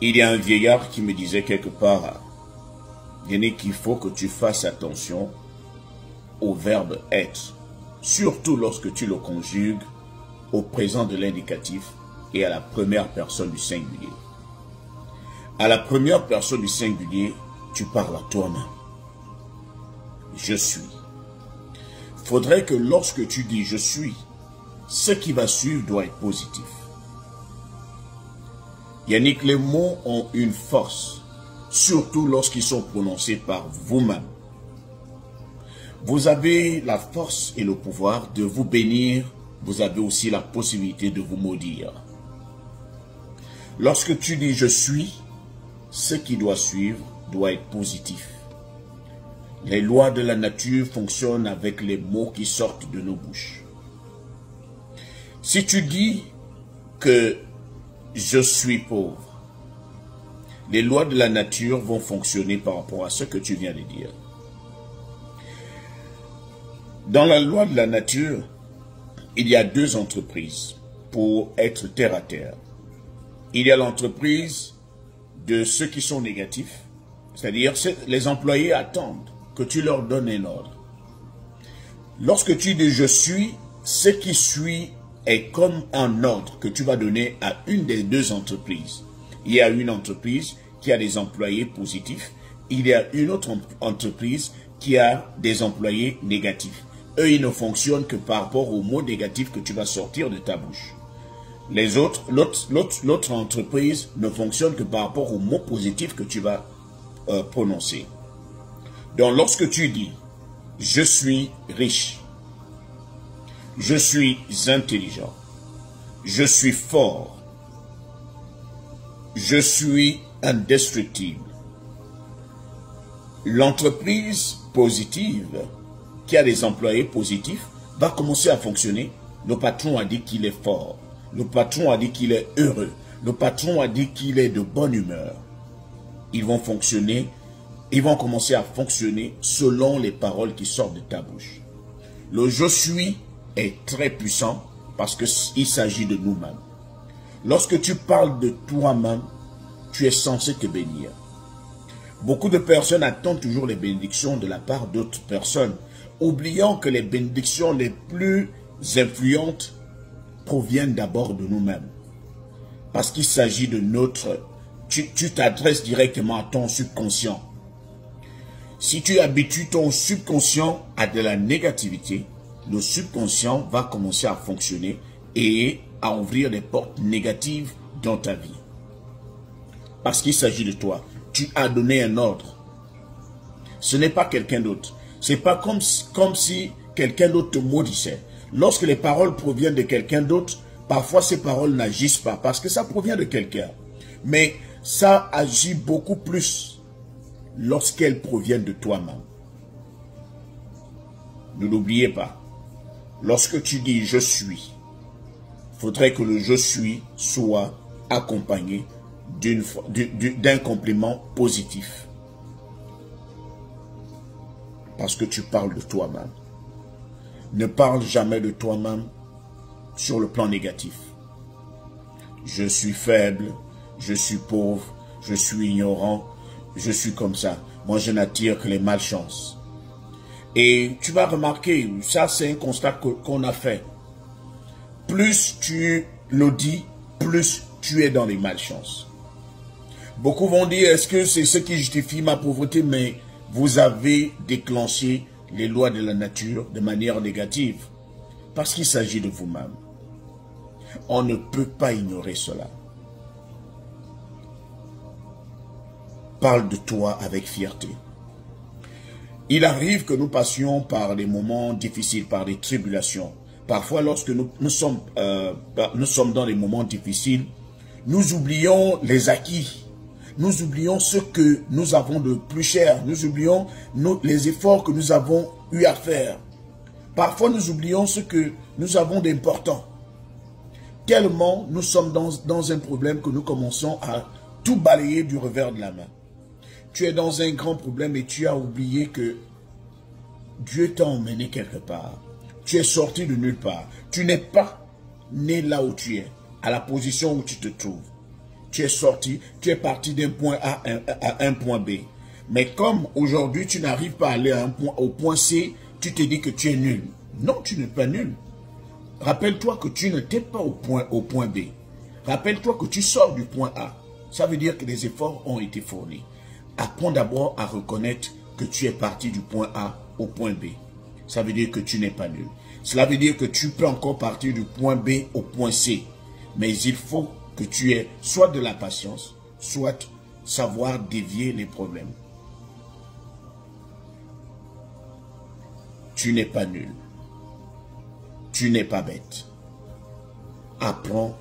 Il y a un vieillard qui me disait quelque part, Yannick, qu'il faut que tu fasses attention au verbe être, surtout lorsque tu le conjugues au présent de l'indicatif et à la première personne du singulier. À la première personne du singulier, tu parles à toi-même. Je suis. Faudrait que lorsque tu dis je suis, ce qui va suivre doit être positif. Yannick, les mots ont une force, surtout lorsqu'ils sont prononcés par vous-même. Vous avez la force et le pouvoir de vous bénir, vous avez aussi la possibilité de vous maudire. Lorsque tu dis je suis, ce qui doit suivre doit être positif. Les lois de la nature fonctionnent avec les mots qui sortent de nos bouches. Si tu dis que je suis pauvre, les lois de la nature vont fonctionner par rapport à ce que tu viens de dire. Dans la loi de la nature, il y a deux entreprises pour être terre à terre. Il y a l'entreprise de ceux qui sont négatifs, c'est-à-dire les employés attendent que tu leur donnes un ordre. Lorsque tu dis je suis, ce qui suit est comme un ordre que tu vas donner à une des deux entreprises. Il y a une entreprise qui a des employés positifs, il y a une autre entreprise qui a des employés négatifs. Eux, ils ne fonctionnent que par rapport aux mots négatifs que tu vas sortir de ta bouche. L'autre entreprise ne fonctionne que par rapport aux mots positifs que tu vas prononcer. Donc, lorsque tu dis « je suis riche »,« je suis intelligent »,« je suis fort »,« je suis indestructible », l'entreprise positive qui a des employés positifs va commencer à fonctionner. Le patron a dit qu'il est fort. Le patron a dit qu'il est heureux. Le patron a dit qu'il est de bonne humeur. Ils vont fonctionner, ils vont commencer à fonctionner selon les paroles qui sortent de ta bouche. Le je suis est très puissant parce qu'il s'agit de nous-mêmes. Lorsque tu parles de toi-même, tu es censé te bénir. Beaucoup de personnes attendent toujours les bénédictions de la part d'autres personnes, oubliant que les bénédictions les plus influentes proviennent d'abord de nous-mêmes. Parce qu'il s'agit de notre... Tu t'adresses directement à ton subconscient. Si tu habitues ton subconscient à de la négativité, le subconscient va commencer à fonctionner et à ouvrir des portes négatives dans ta vie. Parce qu'il s'agit de toi. Tu as donné un ordre. Ce n'est pas quelqu'un d'autre. Ce n'est pas comme si quelqu'un d'autre te maudissait. Lorsque les paroles proviennent de quelqu'un d'autre, parfois ces paroles n'agissent pas parce que ça provient de quelqu'un. Mais ça agit beaucoup plus lorsqu'elles proviennent de toi-même. Ne l'oubliez pas. Lorsque tu dis « je suis », il faudrait que le « je suis » soit accompagné d'un complément positif. Parce que tu parles de toi-même. Ne parle jamais de toi-même sur le plan négatif. Je suis faible, je suis pauvre, je suis ignorant, je suis comme ça. Moi, je n'attire que les malchances. Et tu vas remarquer, ça c'est un constat qu'on a fait. Plus tu le dis, plus tu es dans les malchances. Beaucoup vont dire, est-ce que c'est ce qui justifie ma pauvreté? Mais vous avez déclenché les lois de la nature de manière négative. Parce qu'il s'agit de vous-même. On ne peut pas ignorer cela. Parle de toi avec fierté. Il arrive que nous passions par des moments difficiles, par des tribulations. Parfois, lorsque nous sommes dans des moments difficiles, nous oublions les acquis. Nous oublions ce que nous avons de plus cher. Nous oublions les efforts que nous avons eu à faire. Parfois, nous oublions ce que nous avons d'important. Tellement nous sommes dans un problème que nous commençons à tout balayer du revers de la main. Tu es dans un grand problème et tu as oublié que Dieu t'a emmené quelque part. Tu es sorti de nulle part. Tu n'es pas né là où tu es, à la position où tu te trouves. tu es sorti, tu es parti d'un point A à un point B. Mais comme aujourd'hui, tu n'arrives pas à aller à au point C, tu te dis que tu es nul. Non, tu n'es pas nul. Rappelle-toi que tu n'étais pas au point B. Rappelle-toi que tu sors du point A. Ça veut dire que les efforts ont été fournis. Apprends d'abord à reconnaître que tu es parti du point A au point B. Ça veut dire que tu n'es pas nul. Cela veut dire que tu peux encore partir du point B au point C. Mais il faut que tu aies soit de la patience, soit savoir dévier les problèmes. Tu n'es pas nul. Tu n'es pas bête. Apprends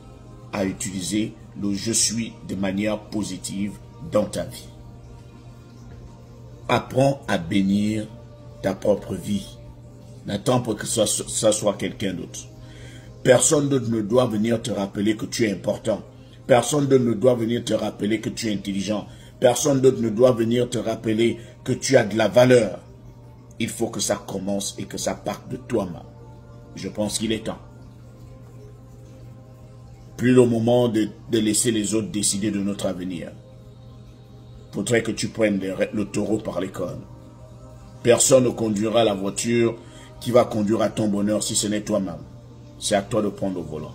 à utiliser le « je suis » de manière positive dans ta vie. Apprends à bénir ta propre vie. N'attends pas que ça soit quelqu'un d'autre. Personne d'autre ne doit venir te rappeler que tu es important. Personne d'autre ne doit venir te rappeler que tu es intelligent. Personne d'autre ne doit venir te rappeler que tu as de la valeur. Il faut que ça commence et que ça parte de toi-même. Je pense qu'il est temps. Plus le moment de laisser les autres décider de notre avenir. Il faudrait que tu prennes le taureau par les cornes. Personne ne conduira la voiture qui va conduire à ton bonheur si ce n'est toi-même. C'est à toi de prendre le volant.